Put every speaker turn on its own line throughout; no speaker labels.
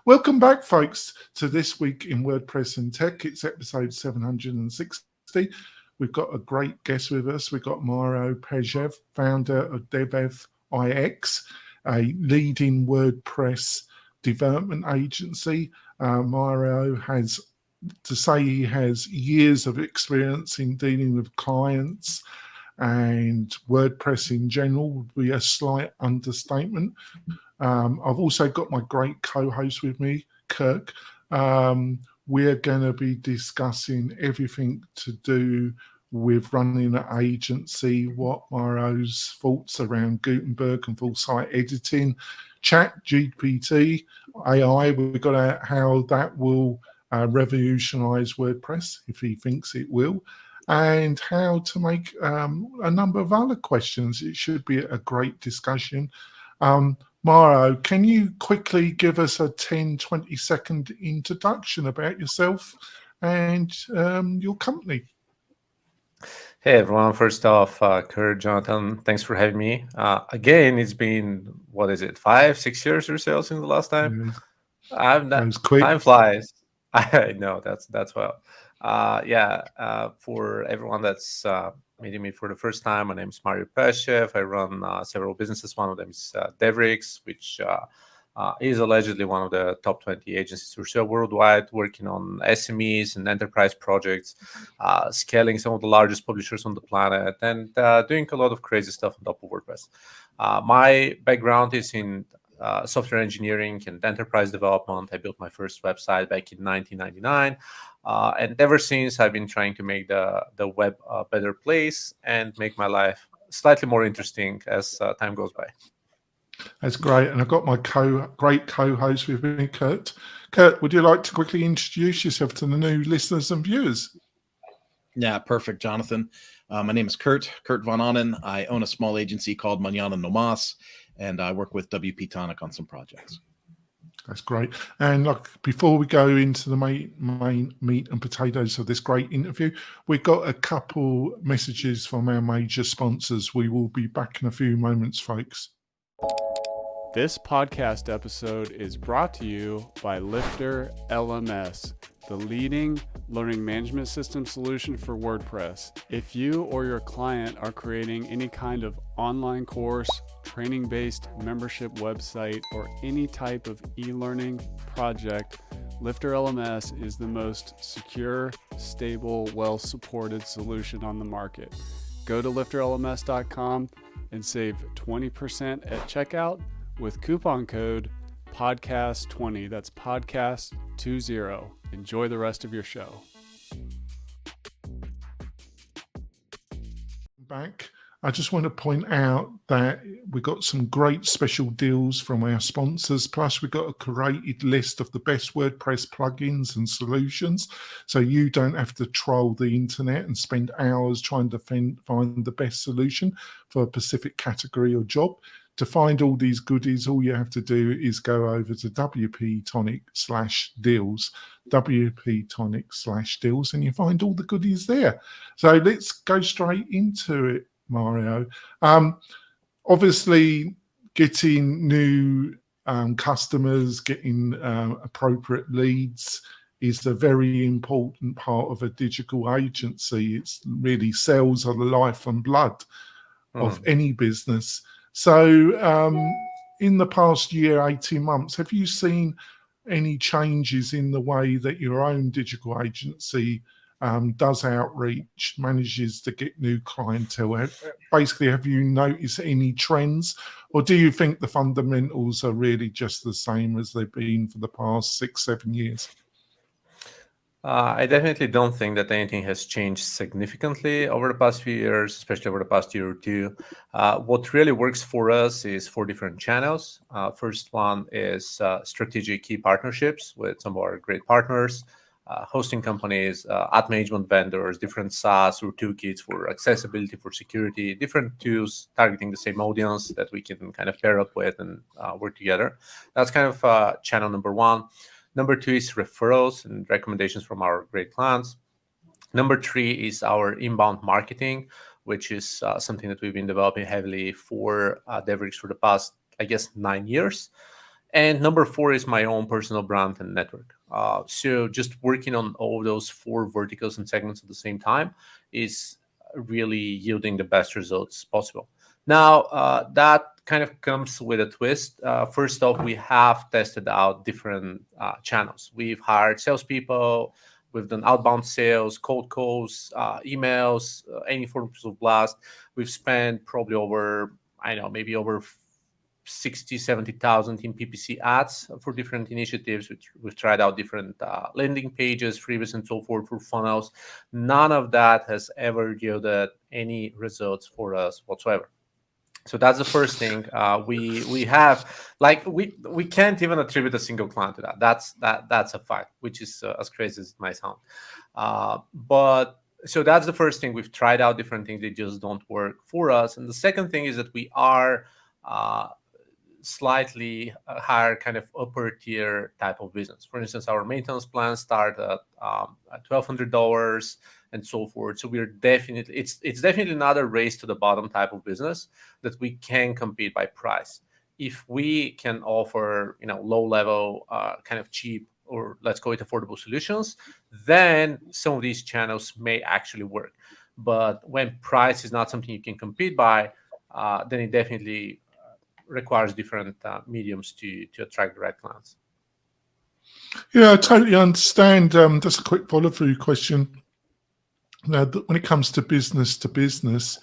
Welcome back, folks, to This Week in WordPress and Tech. It's episode 760. We've got a great guest with us. We've got Mario Peshev, founder of DevriX, a leading WordPress development agency. Mario has to say he has years of experience in dealing with clients, and WordPress in general would be a slight understatement. I've also got my great co-host with me, Kirk. We're going to be discussing everything to do with running an agency, what Mario's thoughts around Gutenberg and full site editing, ChatGBT, AI, we've got how that will revolutionize WordPress, if he thinks it will, and how to make a number of other questions. It should be a great discussion. Mario, can you quickly give us a 10-20 second introduction about yourself and your company?
Hey everyone, first off, Kurt, Jonathan, thanks for having me. Again, it's been, 5-6 years or so since the last time?
That was quick.
Time flies. I know, that's well. For everyone that's meeting me for the first time, my name is Mario Peshev. I run several businesses. One of them is DevriX, which is allegedly one of the top 20 agencies or so worldwide, working on SMEs and enterprise projects, scaling some of the largest publishers on the planet, and doing a lot of crazy stuff on top of WordPress. My background is in software engineering and enterprise development. I built my first website back in 1999. And ever since, I've been trying to make the web a better place and make my life slightly more interesting as time goes by.
That's great. And I've got my great co-host with me, Kurt. Kurt, would you like to quickly introduce yourself to the new listeners and viewers?
Yeah, perfect, Jonathan. My name is Kurt Von Onen. I own a small agency called Mañana No Mas, and I work with WP-Tonic on some projects.
That's great. And before we go into the main meat and potatoes of this great interview, we've got a couple messages from our major sponsors. We will be back in a few moments, folks.
This podcast episode is brought to you by Lifter LMS, the leading learning management system solution for WordPress. If you or your client are creating any kind of online course, training-based membership website, or any type of e-learning project, Lifter LMS is the most secure, stable, well-supported solution on the market. Go to lifterlms.com and save 20% at checkout with coupon code podcast20. That's podcast20. Enjoy the rest of your show.
Back. I just want to point out that we got some great special deals from our sponsors. Plus, we got a curated list of the best WordPress plugins and solutions, so you don't have to troll the internet and spend hours trying to find the best solution for a specific category or job. To find all these goodies, all you have to do is go over to WP-Tonic/deals, WP-Tonic/deals, and you find all the goodies there. So let's go straight into it, Mario. Obviously, getting new customers, getting appropriate leads is a very important part of a digital agency. It's really sales are the life and blood of any business. So in the past year, 18 months, have you seen any changes in the way that your own digital agency does outreach, manages to get new clientele? Basically, have you noticed any trends, or do you think the fundamentals are really just the same as they've been for the past 6-7 years?
I definitely don't think that anything has changed significantly over the past few years, especially over the past year or two. What really works for us is 4 different channels. First one is strategic key partnerships with some of our great partners, hosting companies, ad management vendors, different SaaS or toolkits for accessibility, for security, different tools targeting the same audience that we can kind of pair up with and work together. That's kind of channel number 1. Number 2 is referrals and recommendations from our great clients. Number 3 is our inbound marketing, which is something that we've been developing heavily for DevriX for the past, 9 years. And number 4 is my own personal brand and network. So just working on all those 4 verticals and segments at the same time is really yielding the best results possible. Now, that kind of comes with a twist. First off, we have tested out different channels. We've hired salespeople. We've done outbound sales, cold calls, emails, any forms of blast. We've spent probably over, maybe over 60, 70,000 in PPC ads for different initiatives. We've tried out different landing pages, freebies, and so forth for funnels. None of that has ever yielded any results for us whatsoever. So that's the first thing. We have, like, we can't even attribute a single client to that. That's a fact, which is as crazy as it might sound. But so that's the first thing. We've tried out different things; they just don't work for us. And the second thing is that we are slightly higher, kind of upper tier type of business. For instance, our maintenance plans start at $1,200 and so forth. So we're definitely, it's definitely not a race to the bottom type of business that we can compete by price. If we can offer, low level, kind of cheap, or let's call it affordable solutions, then some of these channels may actually work. But when price is not something you can compete by, then it definitely requires different mediums to attract the right clients.
Yeah, I totally understand. Just a quick follow-through question. Now, when it comes to business,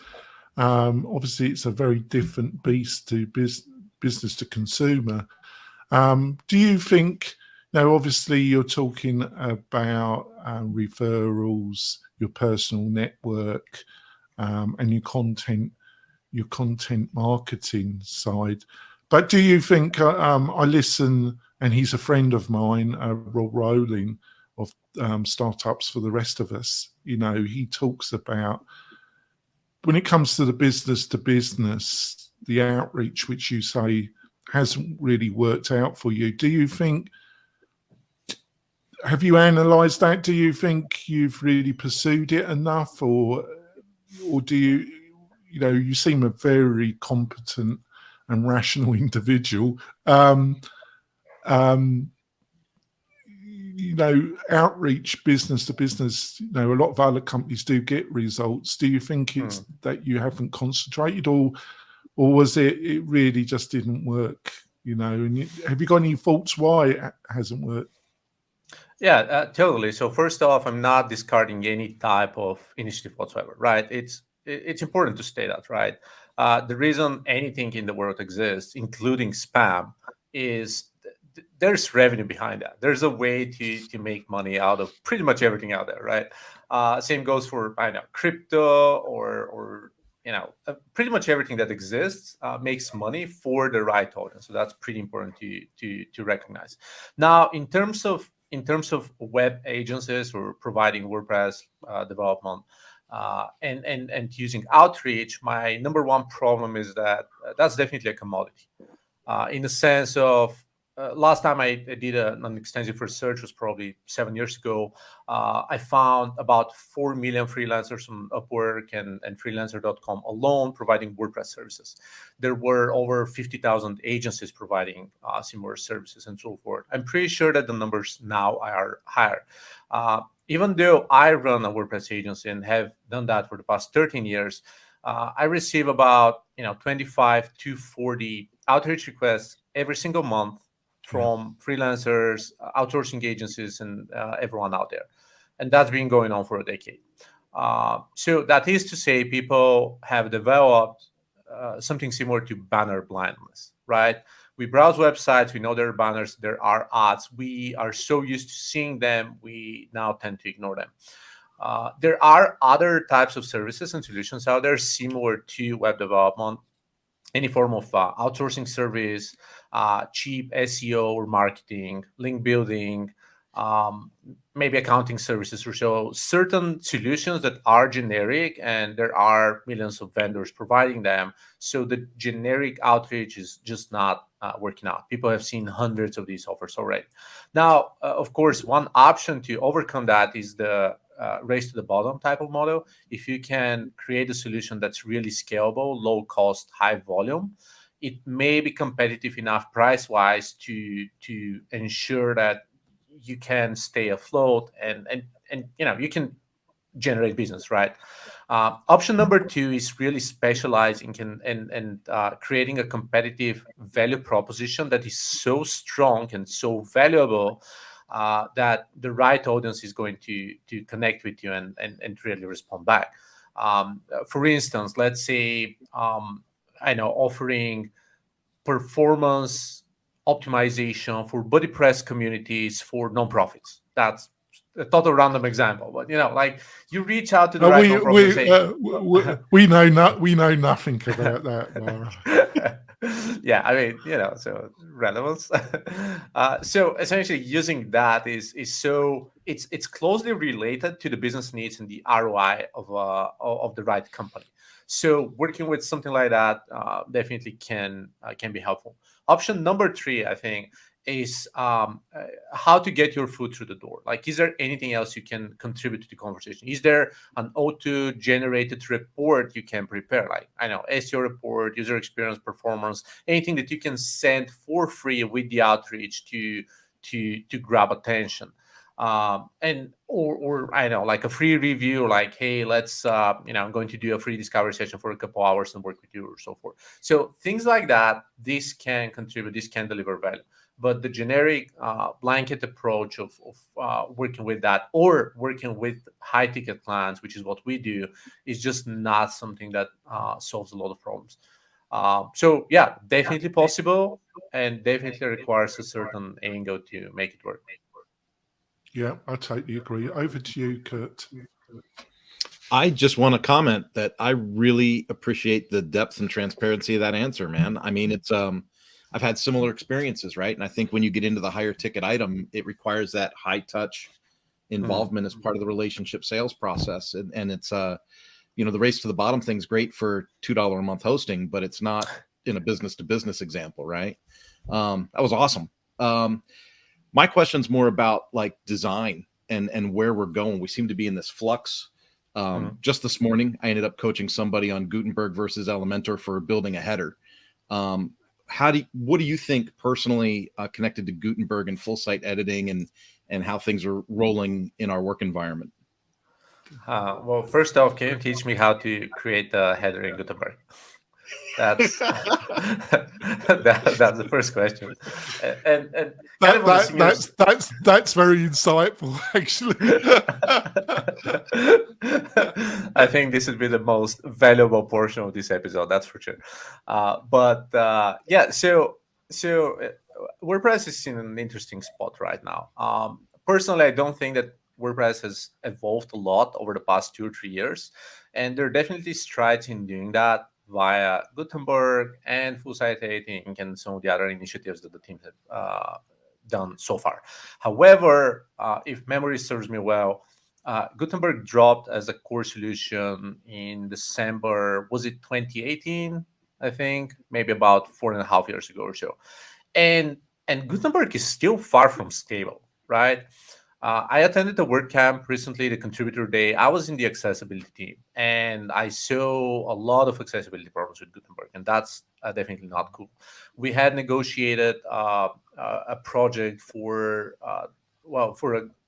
obviously it's a very different beast to business to consumer. Do you think, now obviously you're talking about referrals, your personal network, and your content marketing side. But do you think, I listen, and he's a friend of mine, Rob Rowling of Startups for the Rest of Us, he talks about, when it comes to the business to business, the outreach, which you say hasn't really worked out for you. Do you think, have you analysed that? Do you think you've really pursued it enough, or do you, you seem a very competent and rational individual. Outreach, business to business, a lot of other companies do get results. Do you think it's that you haven't concentrated, or was it really just didn't work? And have you got any thoughts why it hasn't worked?
Yeah, totally. So first off, I'm not discarding any type of initiative whatsoever, right? It's important to state that, right? The reason anything in the world exists, including spam, is there's revenue behind that. There's a way to make money out of pretty much everything out there, right? Same goes for, crypto or pretty much everything that exists makes money for the right audience. So that's pretty important to recognize. Now, in terms of web agencies or providing WordPress development and using outreach, my number one problem is that that's definitely a commodity. In the sense of, last time I did an extensive research was probably 7 years ago. I found about 4 million freelancers on Upwork and freelancer.com alone providing WordPress services. There were over 50,000 agencies providing similar services and so forth. I'm pretty sure that the numbers now are higher. Even though I run a WordPress agency and have done that for the past 13 years, I receive about 25 to 40 outreach requests every single month from freelancers, outsourcing agencies, and everyone out there. And that's been going on for a decade. So that is to say, people have developed something similar to banner blindness, right? We browse websites, we know there are banners, there are ads. We are so used to seeing them, we now tend to ignore them. There are other types of services and solutions out there similar to web development, any form of outsourcing service, cheap SEO or marketing, link building, maybe accounting services, or so. Certain solutions that are generic, and there are millions of vendors providing them. So the generic outreach is just not working out. People have seen hundreds of these offers already. Now, of course, one option to overcome that is the race to the bottom type of model. If you can create a solution that's really scalable, low cost, high volume, it may be competitive enough price-wise to ensure that you can stay afloat and you can generate business, right? Option number two is really specializing and creating a competitive value proposition that is so strong and so valuable that the right audience is going to connect with you and really respond back. For instance, let's say offering performance optimization for WordPress communities for nonprofits. That's a total random example, but like you reach out to the right nonprofit and say,
we know nothing about that, Mara.
Yeah, I mean, so relevance. So essentially, using that is so it's closely related to the business needs and the ROI of the right company. So working with something like that definitely can be helpful. Option number three, I think, is how to get your foot through the door. Like, is there anything else you can contribute to the conversation? Is there an auto-generated report you can prepare? Like, I know, SEO report, user experience, performance, anything that you can send for free with the outreach to grab attention. And or I know, like a free review, like, hey, let's I'm going to do a free discovery session for a couple hours and work with you, or so forth. So things like that, this can contribute, this can deliver value. But the generic blanket approach of working with that or working with high ticket clients, which is what we do, is just not something that solves a lot of problems. So yeah, definitely possible, and definitely requires a certain angle to make it work.
Yeah, I totally agree. Over to you, Kurt.
I just want to comment that I really appreciate the depth and transparency of that answer, man. I mean, it's I've had similar experiences, right? And I think when you get into the higher ticket item, it requires that high touch involvement as part of the relationship sales process. And it's the race to the bottom thing's great for $2 a month hosting, but it's not in a business to business example, right? That was awesome. My question's more about like design and where we're going. We seem to be in this flux. Just this morning, I ended up coaching somebody on Gutenberg versus Elementor for building a header. What do you think personally connected to Gutenberg and full site editing and how things are rolling in our work environment?
Well, first off, can you teach me how to create a header in Gutenberg? That's that's the first question. And
that's very insightful, actually.
I think this would be the most valuable portion of this episode, that's for sure. Yeah, so WordPress is in an interesting spot right now. Personally, I don't think that WordPress has evolved a lot over the past 2 or 3 years, and there are definitely strides in doing that via Gutenberg and full site editing and some of the other initiatives that the team have done so far. However, if memory serves me well, Gutenberg dropped as a core solution in December, was it 2018? I think maybe about 4.5 years ago or so. And Gutenberg is still far from stable, right? I attended the WordCamp recently, the contributor day. I was in the accessibility team, and I saw a lot of accessibility problems with Gutenberg, and that's definitely not cool. We had negotiated a project for a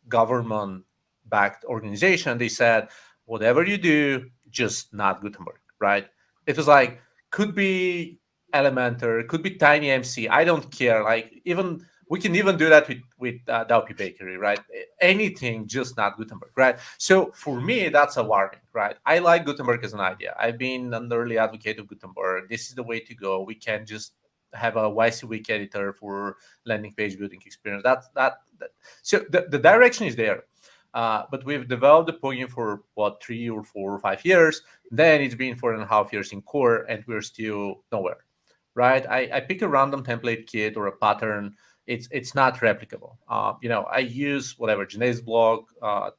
government-backed organization. They said, whatever you do, just not Gutenberg, right? It was like, could be Elementor, could be TinyMC. I don't care. Like, even we can even do that with WP Bakery, right? Anything, just not Gutenberg, right? So for me, that's a warning, right? I like Gutenberg as an idea. I've been an early advocate of Gutenberg. This is the way to go. We can just have a WYSIWYG editor for landing page building experience. So the direction is there. But we've developed the plugin for 3 or 4 or 5 years. Then it's been 4.5 years in core, and we're still nowhere, right? I pick a random template kit or a pattern. It's not replicable. I use whatever Genesis blog,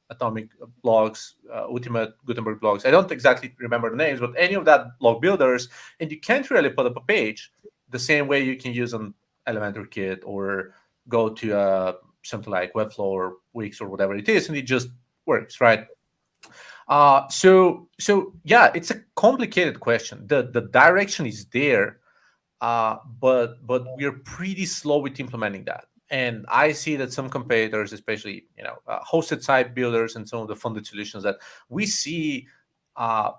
Atomic blogs, Ultimate Gutenberg blogs. I don't exactly remember the names, but any of that blog builders, and you can't really put up a page the same way you can use an Elementor kit or go to something like Webflow or Wix or whatever it is, and it just works, right? So yeah, it's a complicated question. The direction is there, but we're pretty slow with implementing that. And I see that some competitors, especially hosted site builders and some of the funded solutions that we see, spending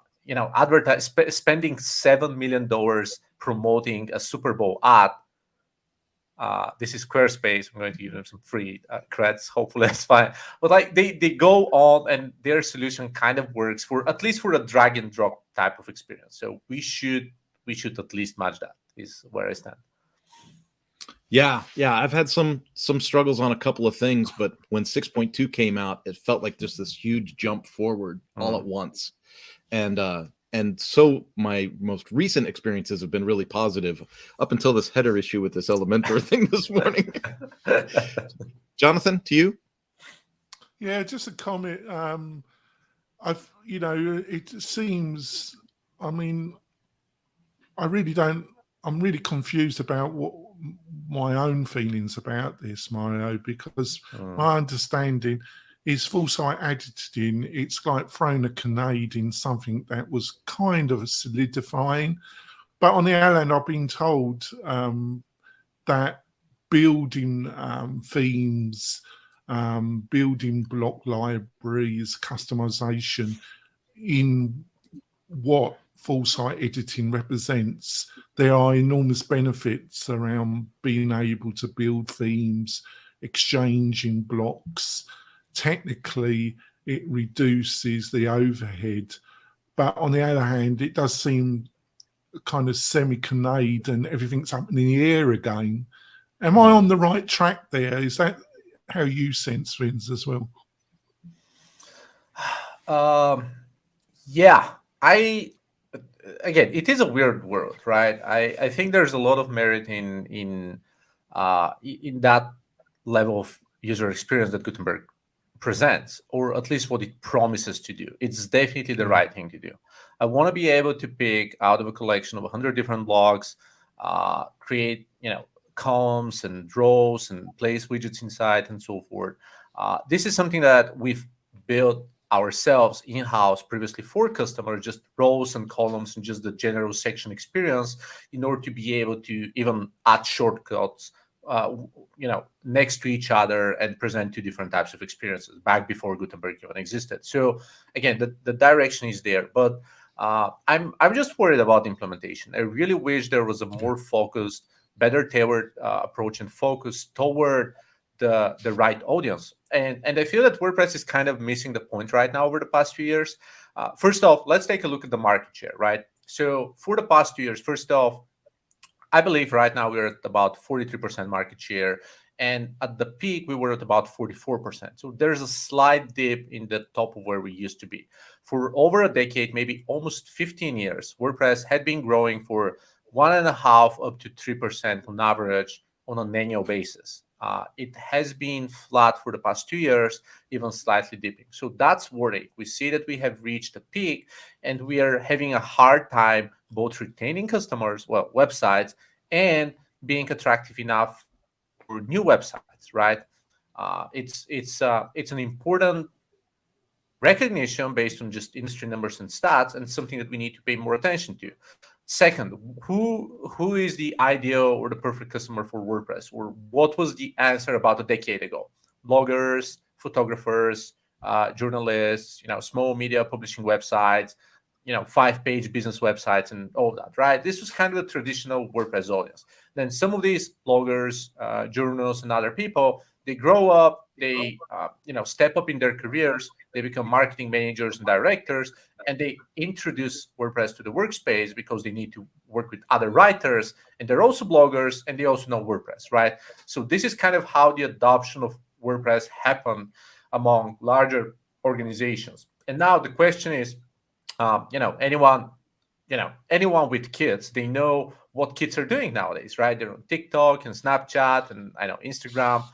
$7 million promoting a Super Bowl ad. This is Squarespace. I'm going to give them some free credits. Hopefully that's fine. But like they go on, and their solution kind of works for at least for a drag and drop type of experience. So we should at least match that. Is where I stand.
Yeah, I've had some struggles on a couple of things, but when 6.2 came out, it felt like just this huge jump forward all at once. And so my most recent experiences have been really positive up until this header issue with this Elementor thing this morning. Jonathan, to you?
Yeah, just a comment. It seems, I mean, I'm really confused about what my own feelings about this, Mario, because my understanding is full site editing. It's like throwing a grenade in something that was kind of solidifying. But on the other hand, I've been told that building themes, building block libraries, customization in what full site editing represents, there are enormous benefits around being able to build themes, exchanging blocks. Technically, it reduces the overhead. But on the other hand, it does seem kind of semi-grenade and everything's up in the air again. Am I on the right track there? Is that how you sense things as well?
Yeah, again, it is a weird world, right? I think there's a lot of merit in that level of user experience that Gutenberg presents, or at least what it promises to do. It's definitely the right thing to do. I want to be able to pick out of a collection of 100 different blocks, create columns and rows and place widgets inside and so forth. This is something that we've built ourselves in-house previously for customers, just rows and columns and just the general section experience, in order to be able to even add shortcuts next to each other and present two different types of experiences back before Gutenberg even existed. So again, the direction is there, but I'm just worried about implementation. I really wish there was a more focused, better tailored approach and focus toward the right audience. And I feel that WordPress is kind of missing the point right now over the past few years. First off, let's take a look at the market share, right? So for the past 2 years, first off, I believe right now we're at about 43% market share. And at the peak, we were at about 44%. So there's a slight dip in the top of where we used to be. For over a decade, maybe almost 15 years, WordPress had been growing for 1.5 up to 3% on average on an annual basis. It has been flat for the past 2 years, even slightly dipping. So that's worrying. We see that we have reached a peak, and we are having a hard time both retaining customers, websites, and being attractive enough for new websites, right? It's an important recognition based on just industry numbers and stats, and something that we need to pay more attention to. Second, who is the ideal or the perfect customer for WordPress? Or what was the answer about a decade ago? Bloggers, photographers, journalists, small media publishing websites, 5-page business websites and all that, right? This was kind of the traditional WordPress audience. Then some of these bloggers, journalists, and other people, they grow up, they step up in their careers, they become marketing managers and directors, and they introduce WordPress to the workspace because they need to work with other writers, and they're also bloggers, and they also know WordPress, right? So this is kind of how the adoption of WordPress happened among larger organizations. And now the question is, anyone with kids, they know what kids are doing nowadays, right? They're on TikTok and Snapchat and Instagram,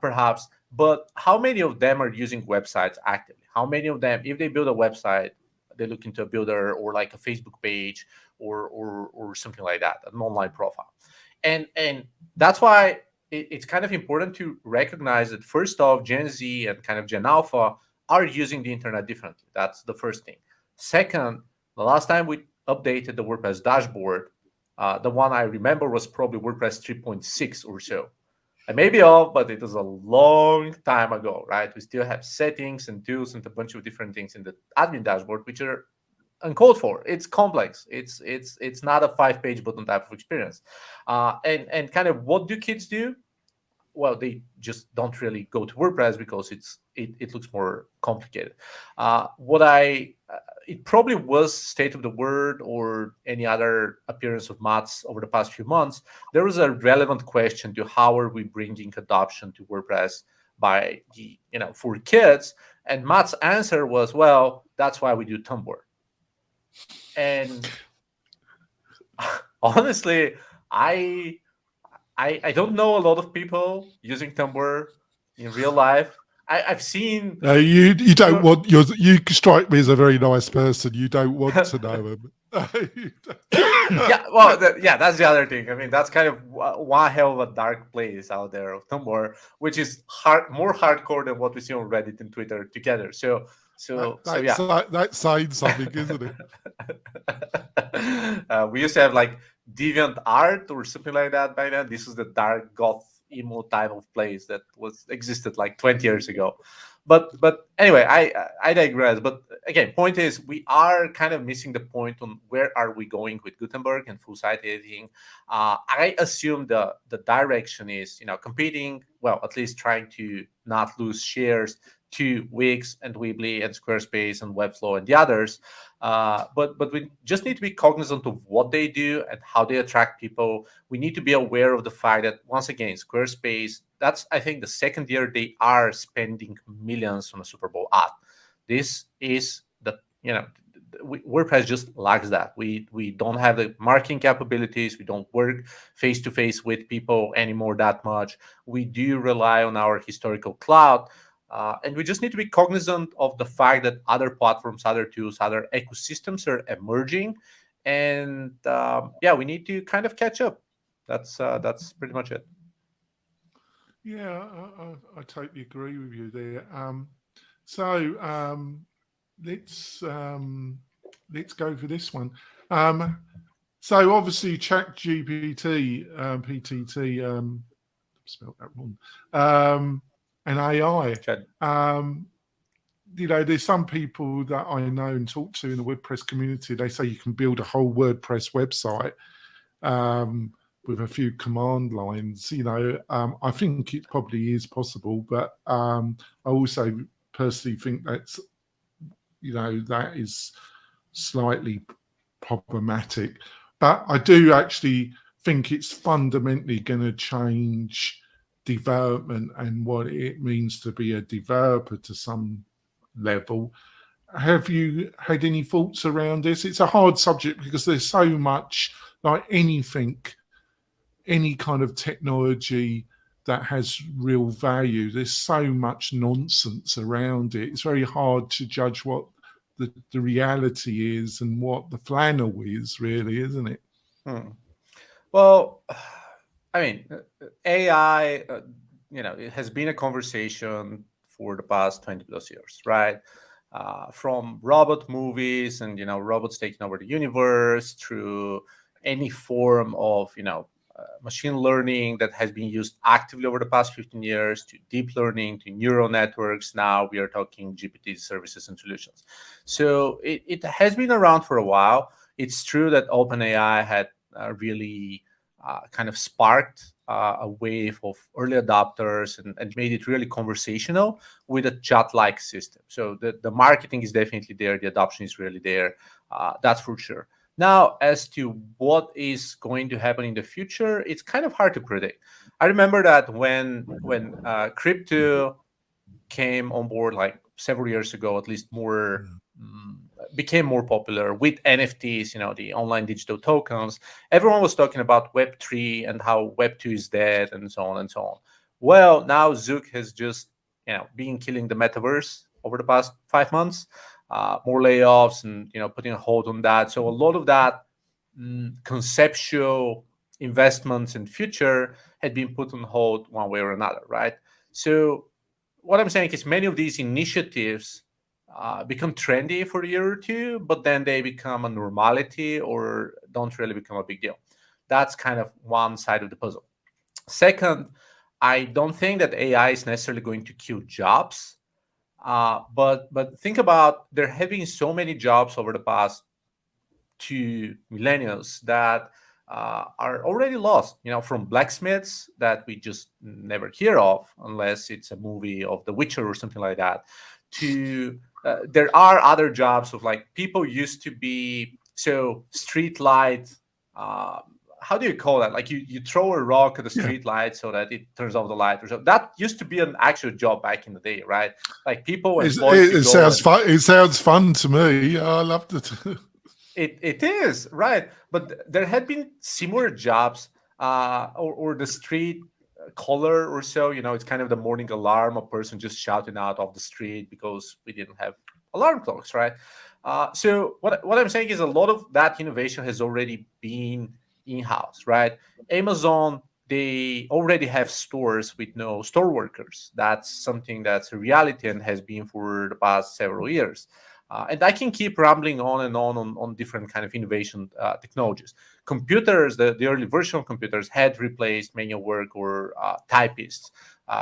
perhaps. But how many of them are using websites actively? How many of them, if they build a website, they look into a builder or like a Facebook page or something like that, an online profile? And that's why it's kind of important to recognize that, first off, Gen Z and kind of Gen Alpha are using the internet differently. That's the first thing. Second, the last time we updated the WordPress dashboard, The one I remember was probably WordPress 3.6 or so. I may be off, but it was a long time ago, right? We still have settings and tools and a bunch of different things in the admin dashboard, which are uncalled for. It's complex. It's not a 5-page button type of experience. And kind of what do kids do? Well, they just don't really go to WordPress because it looks more complicated. It probably was State of the Word or any other appearance of Matt's over the past few months. There was a relevant question to how are we bringing adoption to WordPress by for kids, and Matt's answer was, well, that's why we do Tumblr. And honestly, I don't know a lot of people using Tumblr in real life. I've seen.
You don't want you strike me as a very nice person. You don't want to know him.
Yeah, well, that's the other thing. I mean, that's kind of one hell of a dark place out there of Tumblr, which is more hardcore than what we see on Reddit and Twitter together. So yeah,
that's saying something, isn't it?
We used to have like Deviant Art or something like that by then. This is the dark goth emo type of place that existed like 20 years ago. But anyway, I digress. But again, point is we are kind of missing the point on where are we going with Gutenberg and full site editing. I assume the direction is competing, well, at least trying to not lose shares to Wix and Weebly and Squarespace and Webflow and the others. But we just need to be cognizant of what they do and how they attract people. We need to be aware of the fact that, once again, Squarespace, that's, I think, the second year they are spending millions on a Super Bowl ad. This is WordPress just lacks that. We don't have the marketing capabilities. We don't work face-to-face with people anymore that much. We do rely on our historical cloud. And we just need to be cognizant of the fact that other platforms, other tools, other ecosystems are emerging. And we need to kind of catch up. That's pretty much it.
Yeah, I totally agree with you there. So let's go for this one. So obviously ChatGPT, PTT, spelled that wrong. And AI. There's some people that I know and talk to in the WordPress community. They say you can build a whole WordPress website with a few command lines. I think it probably is possible, but I also personally think that's that is slightly problematic. But I do actually think it's fundamentally going to change development and what it means to be a developer to some level. Have you had any thoughts around this? It's a hard subject because there's so much, like anything, any kind of technology that has real value. There's so much nonsense around it. It's very hard to judge what the reality is and what the flannel is, really, isn't it?
Well, I mean, AI, it has been a conversation for the past 20 plus years, right? From robot movies and, robots taking over the universe through any form of, machine learning that has been used actively over the past 15 years to deep learning, to neural networks. Now we are talking GPT services and solutions. So it has been around for a while. It's true that OpenAI had really kind of sparked a wave of early adopters and made it really conversational with a chat-like system. So the marketing is definitely there. The adoption is really there. That's for sure. Now, as to what is going to happen in the future, it's kind of hard to predict. I remember that when crypto came on board like several years ago, at least more became more popular with NFTs, the online digital tokens. Everyone was talking about Web3 and how Web2 is dead and so on and so on. Well, now Zuck has just been killing the metaverse over the past 5 months. More layoffs and putting a hold on that. So a lot of that conceptual investments in future had been put on hold one way or another, right? So what I'm saying is many of these initiatives become trendy for a year or two, but then they become a normality or don't really become a big deal. That's kind of one side of the puzzle. Second, I don't think that AI is necessarily going to kill jobs. But think about, there have been so many jobs over the past 2 millennials that are already lost. From blacksmiths that we just never hear of unless it's a movie of The Witcher or something like that. To there are other jobs of like people used to be street light. How do you call that? Like you throw a rock at the street light so that it turns off the light or so. That used to be an actual job back in the day, right? Like people employed.
It sounds fun. It sounds fun to me. I love it.
It is, right. But there had been similar jobs, or the street caller or so. It's kind of the morning alarm, a person just shouting out of the street because we didn't have alarm clocks, right? So what I'm saying is a lot of that innovation has already been in-house, right? Amazon, they already have stores with no store workers. That's something that's a reality and has been for the past several years. And I can keep rambling on and on different kind of innovation technologies. Computers, the early version of computers had replaced manual work or typists.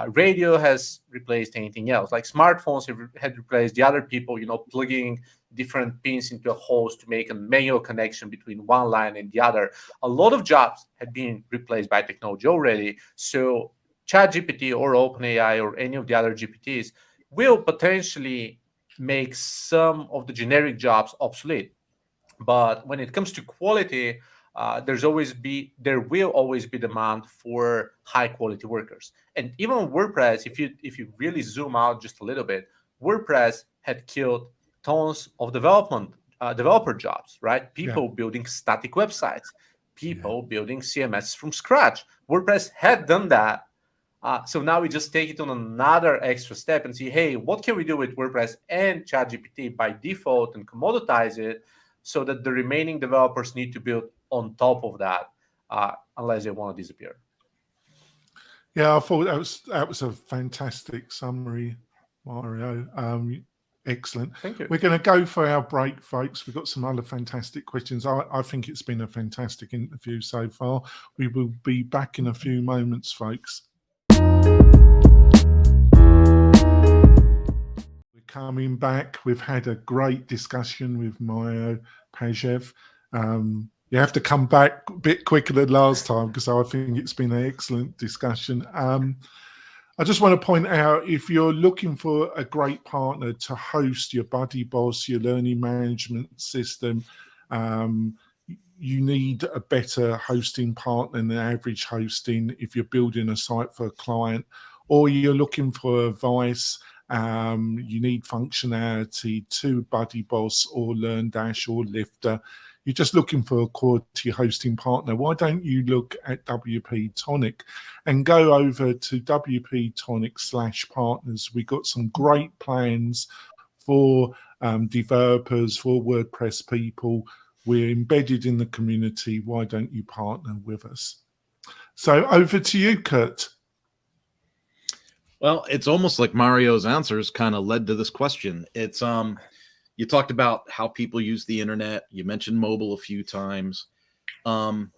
Radio has replaced anything else. Like smartphones had replaced the other people, plugging different pins into a host to make a manual connection between one line and the other. A lot of jobs had been replaced by technology already. So ChatGPT or OpenAI or any of the other GPTs will potentially make some of the generic jobs obsolete. But when it comes to quality, there will always be demand for high quality workers. And even on WordPress, if you really zoom out just a little bit, WordPress had killed tons of developer jobs, right? People building static websites, people building CMS from scratch. WordPress had done that. So now we just take it on another extra step and see, hey, what can we do with WordPress and ChatGPT by default and commoditize it so that the remaining developers need to build on top of that, unless they want to disappear.
Yeah, I thought that was a fantastic summary, Mario. Excellent.
Thank you.
We're going to go for our break, folks. We've got some other fantastic questions. I think it's been a fantastic interview so far. We will be back in a few moments, folks. We're coming back. We've had a great discussion with Mario Peshev. You have to come back a bit quicker than last time because I think it's been an excellent discussion. I just want to point out, if you're looking for a great partner to host your Buddy Boss, your learning management system, you need a better hosting partner than average hosting if you're building a site for a client, or you're looking for advice. You need functionality to Buddy Boss or LearnDash or Lifter. You're just looking for a quality hosting partner. Why don't you look at WP-Tonic and go over to WP-Tonic/partners. We've got some great plans for developers, for WordPress people. We're embedded in the community. Why don't you partner with us? So over to you, Kurt.
Well, it's almost like Mario's answers kind of led to this question. It's you talked about how people use the internet. You mentioned mobile a few times. And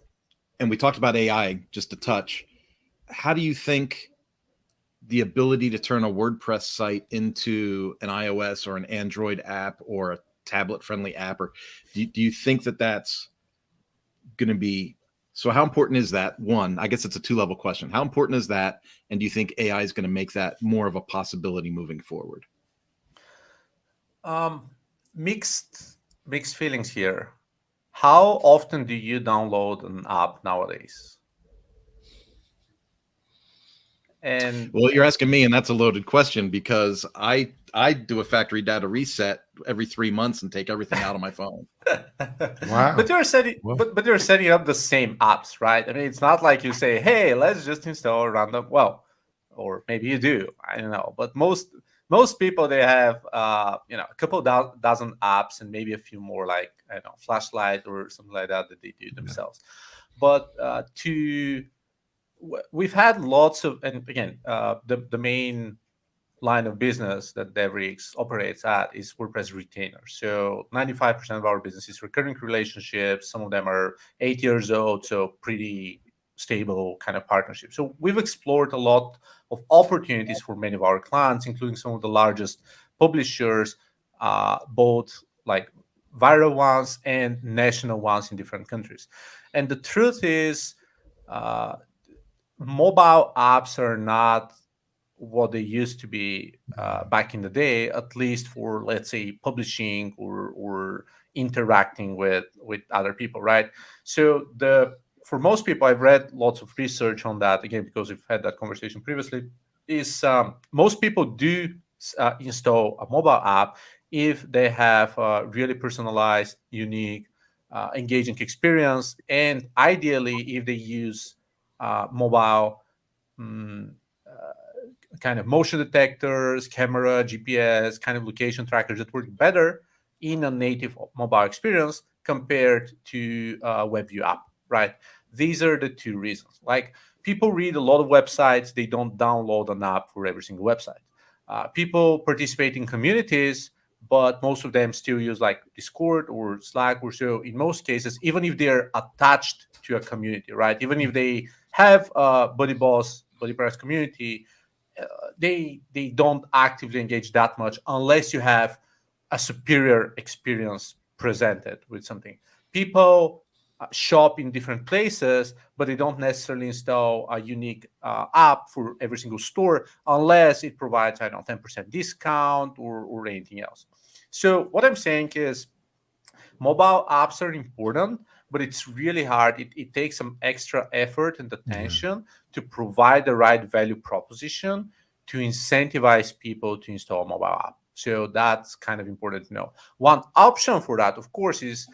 we talked about AI just a touch. How do you think the ability to turn a WordPress site into an iOS or an Android app or a tablet-friendly app, or do you think that that's going to be... So how important is that? One, I guess it's a two-level question. How important is that? And do you think AI is going to make that more of a possibility moving forward?
Mixed feelings here. How often do you download an app nowadays? And
well, you're asking me, and that's a loaded question because I do a factory data reset every 3 months and take everything out of my phone.
Wow.
But you're setting up the same apps, right? I mean, it's not like you say, hey, let's just install a random, well, or maybe you do, I don't know. But most people, they have a couple dozen apps and maybe a few more, like, I don't know, Flashlight or something like that they do themselves. But we've had lots of, and again, the main line of business that DevriX operates at is WordPress retainers. So 95% of our business is recurring relationships. Some of them are 8 years old, so pretty stable kind of partnerships. So we've explored a lot of opportunities for many of our clients, including some of the largest publishers, both like viral ones and national ones in different countries. And the truth is, mobile apps are not what they used to be back in the day, at least for, let's say, publishing or interacting with other people, right? So for most people, I've read lots of research on that, again, because we've had that conversation previously, is most people do install a mobile app if they have a really personalized, unique, engaging experience, and ideally if they use mobile mm, kind of motion detectors, camera, GPS, kind of location trackers that work better in a native mobile experience compared to a WebView app, right? These are the two reasons. Like, people read a lot of websites, they don't download an app for every single website. People participate in communities, but most of them still use like Discord or Slack or so. In most cases, even if they're attached to a community, right? Even if they have a BuddyPress community, they don't actively engage that much unless you have a superior experience presented with something. People shop in different places, but they don't necessarily install a unique app for every single store unless it provides, I don't know, 10% discount or anything else. So what I'm saying is, mobile apps are important, but it's really hard. It takes some extra effort and attention to provide the right value proposition to incentivize people to install a mobile app. So that's kind of important to know. One option for that, of course, is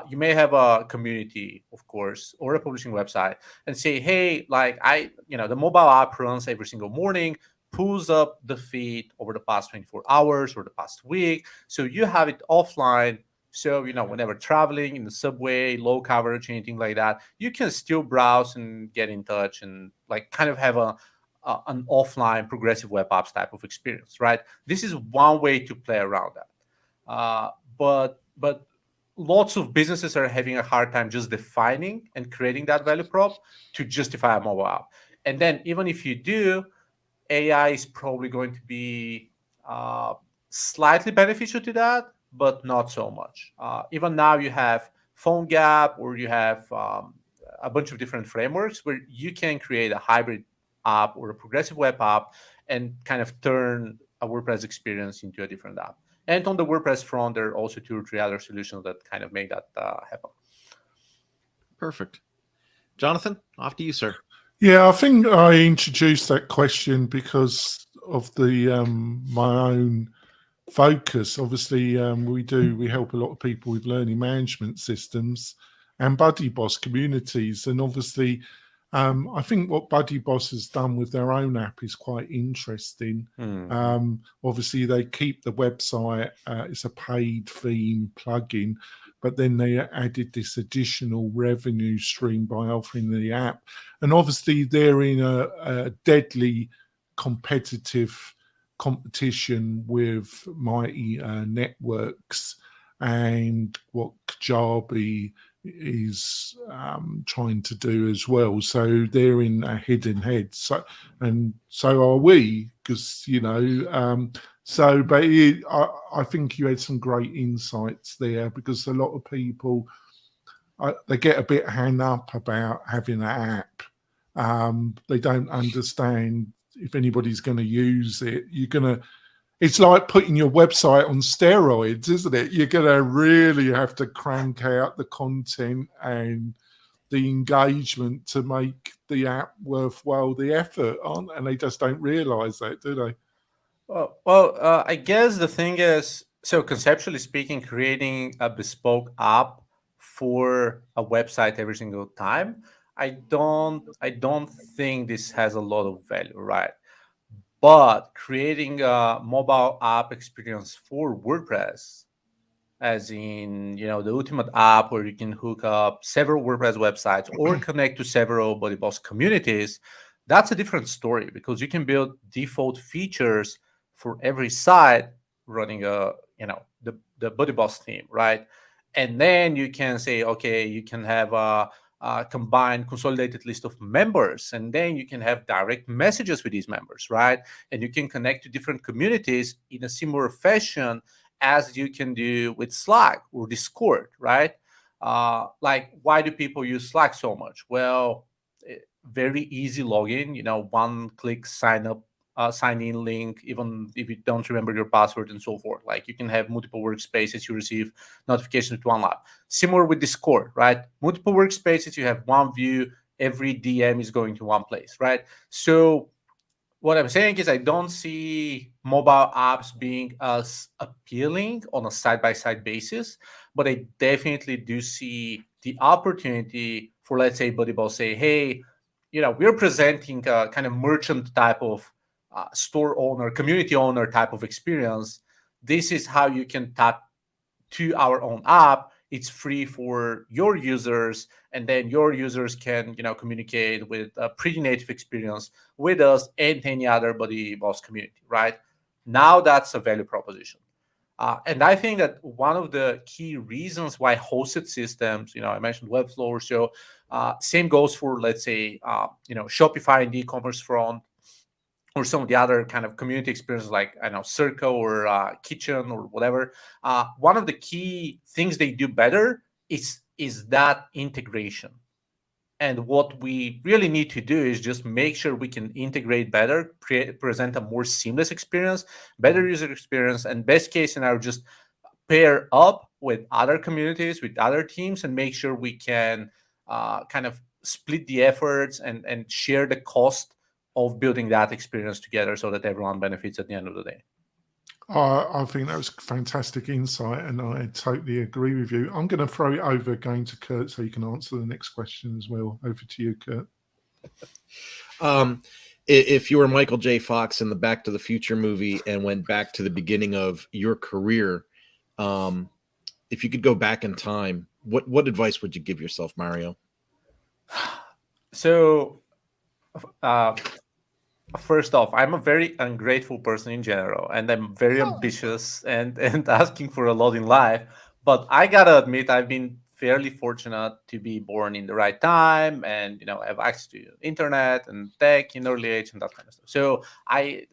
you may have a community, of course, or a publishing website, and say, hey, like the mobile app runs every single morning, pulls up the feed over the past 24 hours or the past week. So you have it offline. So, whenever traveling in the subway, low coverage, anything like that, you can still browse and get in touch and like kind of have an offline progressive web apps type of experience, right? This is one way to play around that. But lots of businesses are having a hard time just defining and creating that value prop to justify a mobile app. And then even if you do, AI is probably going to be slightly beneficial to that, but not so much. Even now, you have PhoneGap, or you have a bunch of different frameworks where you can create a hybrid app or a progressive web app and kind of turn a WordPress experience into a different app. And on the WordPress front, there are also 2 or 3 other solutions that kind of make that happen.
Perfect. Jonathan, off to you, sir.
Yeah, I think I introduced that question because of the my own focus. Obviously, we help a lot of people with learning management systems and BuddyBoss communities, and obviously, I think what BuddyBoss has done with their own app is quite interesting. Obviously, they keep the website; it's a paid theme plugin, but then they added this additional revenue stream by offering the app, and obviously, they're in a deadly competitive competition with mighty networks and what Kajabi is trying to do as well. So they're in a head. So are we, because I think you had some great insights there, because a lot of people they get a bit hung up about having an app. They don't understand if anybody's going to use it. It's like putting your website on steroids, isn't it? You're going to really have to crank out the content and the engagement to make the app worthwhile the effort, and they just don't realize that, do they?
Well, I guess the thing is, so conceptually speaking, creating a bespoke app for a website every single time, I don't think this has a lot of value, right? But creating a mobile app experience for WordPress, as in, the ultimate app where you can hook up several WordPress websites or connect to several BuddyBoss communities, that's a different story, because you can build default features for every site running the Buddy Boss theme, right? And then you can say, okay, you can have a combined consolidated list of members, and then you can have direct messages with these members, right? And you can connect to different communities in a similar fashion as you can do with Slack or Discord, right? Like, why do people use Slack so much? Well, very easy login, one click sign in link, even if you don't remember your password and so forth. Like, you can have multiple workspaces, you receive notifications with one app. Similar with Discord, right? Multiple workspaces, you have one view, every DM is going to one place, right? So what I'm saying is I don't see mobile apps being as appealing on a side-by-side basis, but I definitely do see the opportunity for, let's say, Buddyboss say, hey, we're presenting a kind of merchant type of store owner, community owner type of experience. This is how you can tap to our own app. It's free for your users, and then your users can communicate with a pretty native experience with us and any other Buddy Boss community, right? Now that's a value proposition. And I think that one of the key reasons why hosted systems, I mentioned Webflow, so same goes for, let's say, Shopify and the e-commerce front, or some of the other kind of community experiences like, I know, Circle or Kitchen or whatever. One of the key things they do better is that integration. And what we really need to do is just make sure we can integrate better, present a more seamless experience, better user experience, and best case scenario, just pair up with other communities, with other teams, and make sure we can kind of split the efforts and share the cost of building that experience together so that everyone benefits at the end of the day.
I think that was fantastic insight, and I totally agree with you. I'm going to throw it over again to Kurt so you can answer the next question as well. Over to you, Kurt.
If you were Michael J. Fox in the Back to the Future movie and went back to the beginning of your career, if you could go back in time, what advice would you give yourself, Mario?
So, first off, I'm a very ungrateful person in general, and I'm very ambitious and asking for a lot in life. But I gotta admit, I've been fairly fortunate to be born in the right time and have access to internet and tech in early age and that kind of stuff. So I,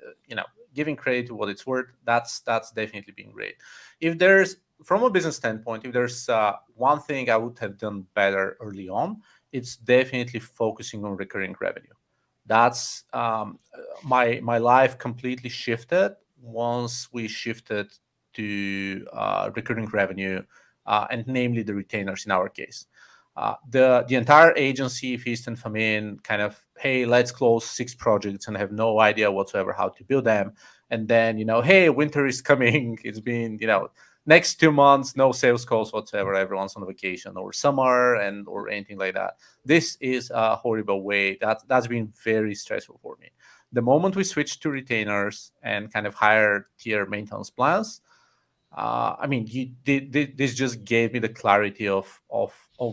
giving credit to what it's worth, that's definitely been great. If there's, from a business standpoint, if there's one thing I would have done better early on, it's definitely focusing on recurring revenue. That's my life completely shifted once we shifted to recurring revenue, and namely the retainers in our case. The entire agency, Feast and Famine, kind of, hey, let's close 6 projects and have no idea whatsoever how to build them. And then, hey, winter is coming. It's been, next 2 months, no sales calls whatsoever. Everyone's on vacation, or summer or anything like that. This is a horrible way. That's been very stressful for me. The moment we switched to retainers and kind of higher tier maintenance plans, this just gave me the clarity of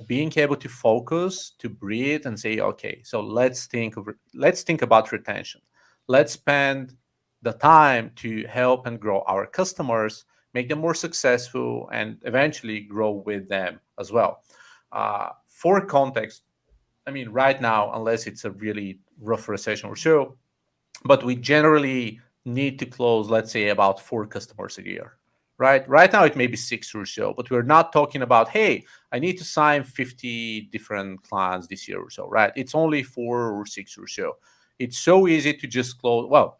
being able to focus, to breathe, and say, okay, so let's think about retention. Let's spend the time to help and grow our customers, make them more successful, and eventually grow with them as well. For context, right now, unless it's a really rough recession or so, but we generally need to close, let's say, about 4 customers a year. Right now, it may be 6 or so, but we're not talking about, hey, I need to sign 50 different clients this year or so, right? It's only 4 or 6 or so. It's so easy to just close. Well,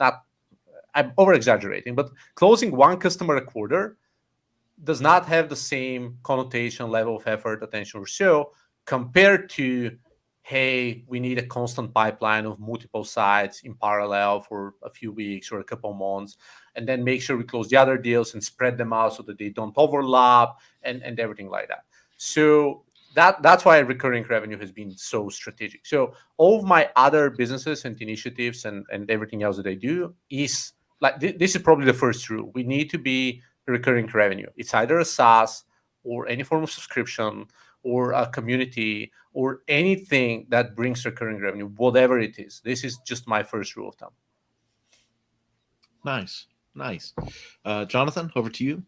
I'm over-exaggerating, but closing 1 customer a quarter does not have the same connotation, level of effort, attention, or so, compared to, hey, we need a constant pipeline of multiple sites in parallel for a few weeks or a couple months, and then make sure we close the other deals and spread them out so that they don't overlap and everything like that. So that's why recurring revenue has been so strategic. So all of my other businesses and initiatives and everything else that I do is like, this is probably the first rule. We need to be recurring revenue. It's either a SaaS or any form of subscription or a community or anything that brings recurring revenue, whatever it is. This is just my first rule of thumb.
Nice. Nice. Jonathan, over to you.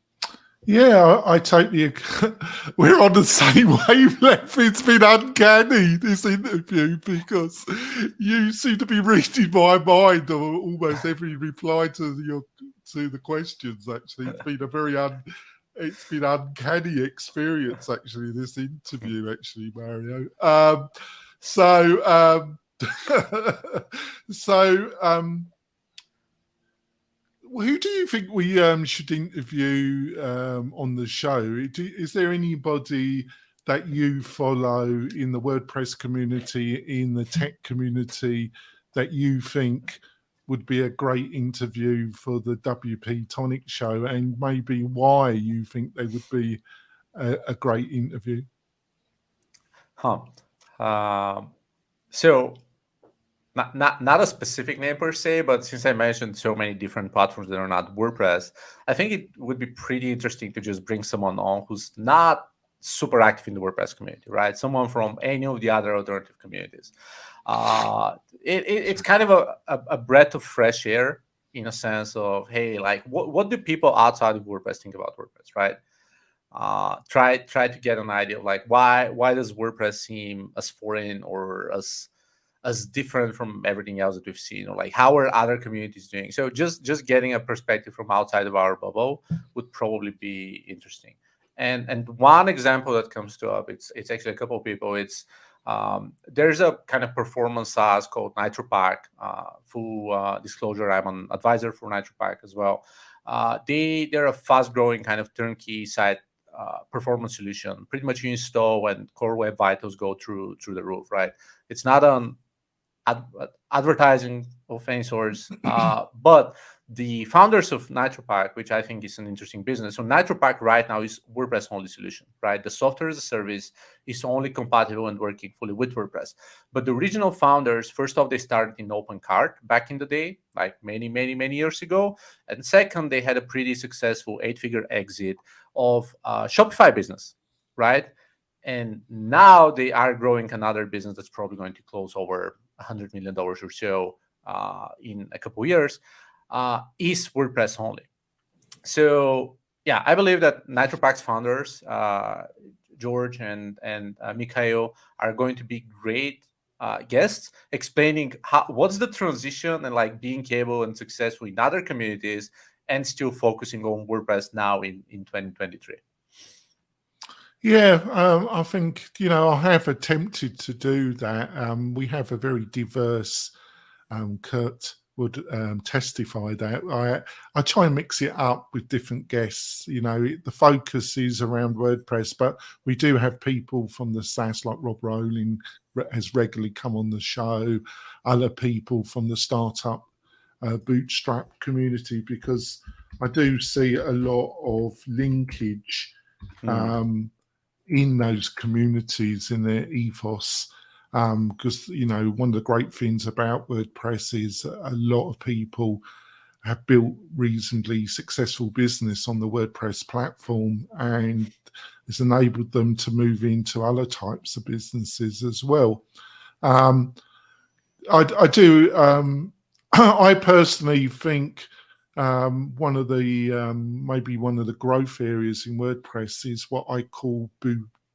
Yeah, I totally. We're on the same wavelength. It's been uncanny, this interview, because you seem to be reading my mind on almost every reply to the questions. Actually, it's been a very it's been uncanny experience. Actually, this interview, actually, Mario. Who do you think we should interview on the show? Is there anybody that you follow in the WordPress community, in the tech community, that you think would be a great interview for the WP-Tonic show, and maybe why you think they would be a great interview?
So not a specific name per se, but since I mentioned so many different platforms that are not WordPress, I think it would be pretty interesting to just bring someone on who's not super active in the WordPress community, right? Someone from any of the other alternative communities. It's kind of a breath of fresh air, in a sense of, hey, like what do people outside of WordPress think about WordPress, right? Try to get an idea of like why does WordPress seem as foreign or as different from everything else that we've seen, or like how are other communities doing. So just getting a perspective from outside of our bubble would probably be interesting. And one example that comes to up, it's actually a couple of people. It's there's a kind of performance SaaS called NitroPack. Full disclosure, I'm an advisor for NitroPack as well. They're a fast growing kind of turnkey site performance solution. Pretty much you install when Core Web Vitals go through the roof, right? It's not an advertising of any source, but the founders of NitroPack, which I think is an interesting business. So NitroPack right now is WordPress only solution, right? The software as a service is only compatible and working fully with WordPress. But the original founders, first off, they started in OpenCart back in the day, like many years ago. And second, they had a pretty successful 8-figure exit of Shopify business, right? And now they are growing another business that's probably going to close over $100 million or so in a couple of years, is WordPress only. So yeah, I believe that NitroPack's founders, George and Mikhail, are going to be great guests explaining what's the transition and like being able and successful in other communities and still focusing on WordPress now in 2023.
Yeah, I think, I have attempted to do that. We have a very diverse, Kurt would testify that. I try and mix it up with different guests. The focus is around WordPress, but we do have people from the SaaS, like Rob Rowling has regularly come on the show, other people from the startup bootstrap community, because I do see a lot of linkage in those communities, in their ethos, because one of the great things about WordPress is a lot of people have built reasonably successful business on the WordPress platform, and it's enabled them to move into other types of businesses as well. I do. I personally think one of the maybe one of the growth areas in WordPress is what I call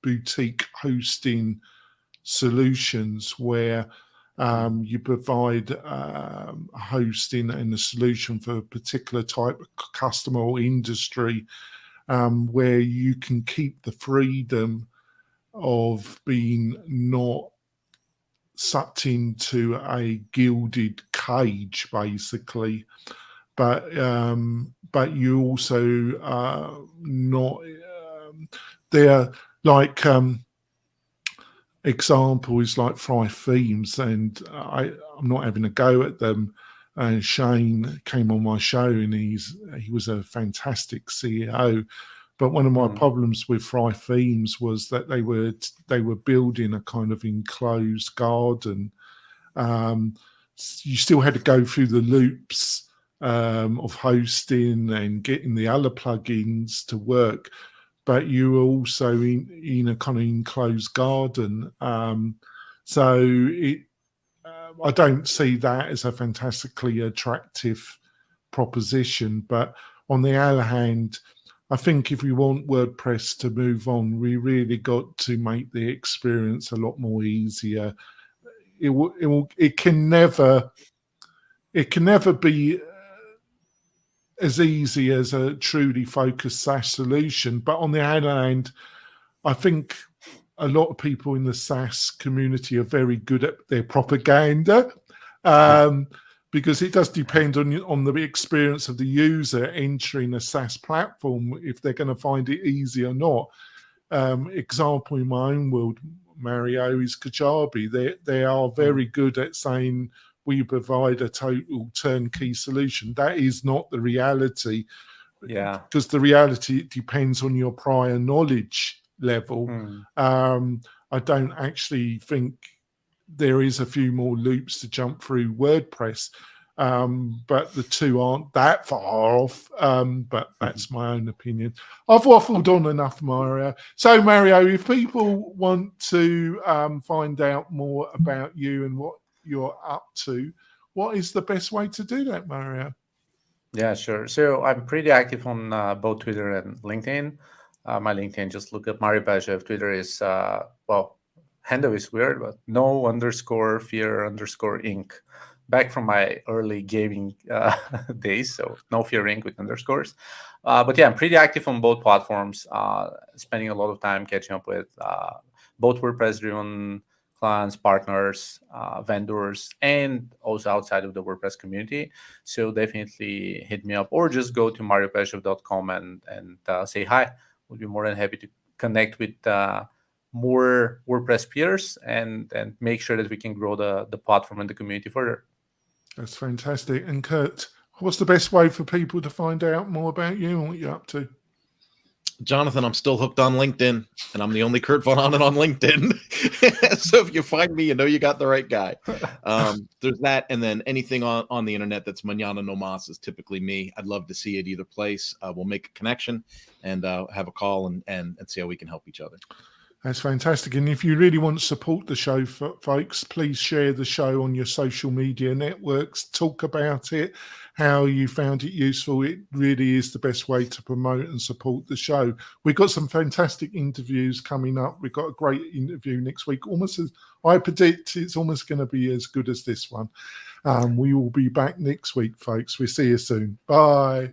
boutique hosting solutions, where you provide hosting and a solution for a particular type of customer or industry, where you can keep the freedom of being not sucked into a gilded cage, basically, but you also not they're like example is like Fry Themes, and I'm not having a go at them. And Shane came on my show, and he was a fantastic CEO. But one of my problems with Fry Themes was that they were building a kind of enclosed garden. You still had to go through the loops of hosting and getting the other plugins to work, but you were also in a kind of enclosed garden. So I don't see that as a fantastically attractive proposition. But on the other hand, I think if we want WordPress to move on, we really got to make the experience a lot more easier. It can never be as easy as a truly focused SaaS solution. But on the other hand, I think a lot of people in the SaaS community are very good at their propaganda, because it does depend on the experience of the user entering a SaaS platform, if they're going to find it easy or not. Example in my own world, Mario, is Kajabi. They are very good at saying we provide a total turnkey solution. That is not the reality.
Yeah.
Because the reality, it depends on your prior knowledge level. I don't actually think there is a few more loops to jump through WordPress, but the two aren't that far off. But that's my own opinion. I've waffled on enough, Mario. So, Mario, if people want to find out more about you and what you're up to, what is the best way to do that, Mario?
Yeah, sure. So I'm pretty active on both Twitter and LinkedIn. My LinkedIn, just look up Mario Peshev. Twitter is, well, handle is weird, but no_fear_inc. Back from my early gaming days, so no fear inc with underscores. But yeah, I'm pretty active on both platforms, spending a lot of time catching up with both WordPress-driven clients, partners, vendors, and also outside of the WordPress community. So definitely hit me up, or just go to mariopeshev.com and say hi. We'll be more than happy to connect with more WordPress peers and make sure that we can grow the platform and the community further.
That's fantastic. And Kurt, what's the best way for people to find out more about you and what you're up to?
Jonathan, I'm still hooked on LinkedIn, and I'm the only Kurt Von Onen on LinkedIn. So if you find me, you know you got the right guy. There's that, and then anything on the internet that's Mañana No Mas is typically me. I'd love to see it either place. We'll make a connection and have a call and see how we can help each other.
That's fantastic. And if you really want to support the show, folks, please share the show on your social media networks. Talk about it, how you found it useful. It really is the best way to promote and support the show. We've got some fantastic interviews coming up. We've got a great interview next week. Almost as I predict, it's almost going to be as good as this one. We will be back next week, folks. We'll see you soon. Bye.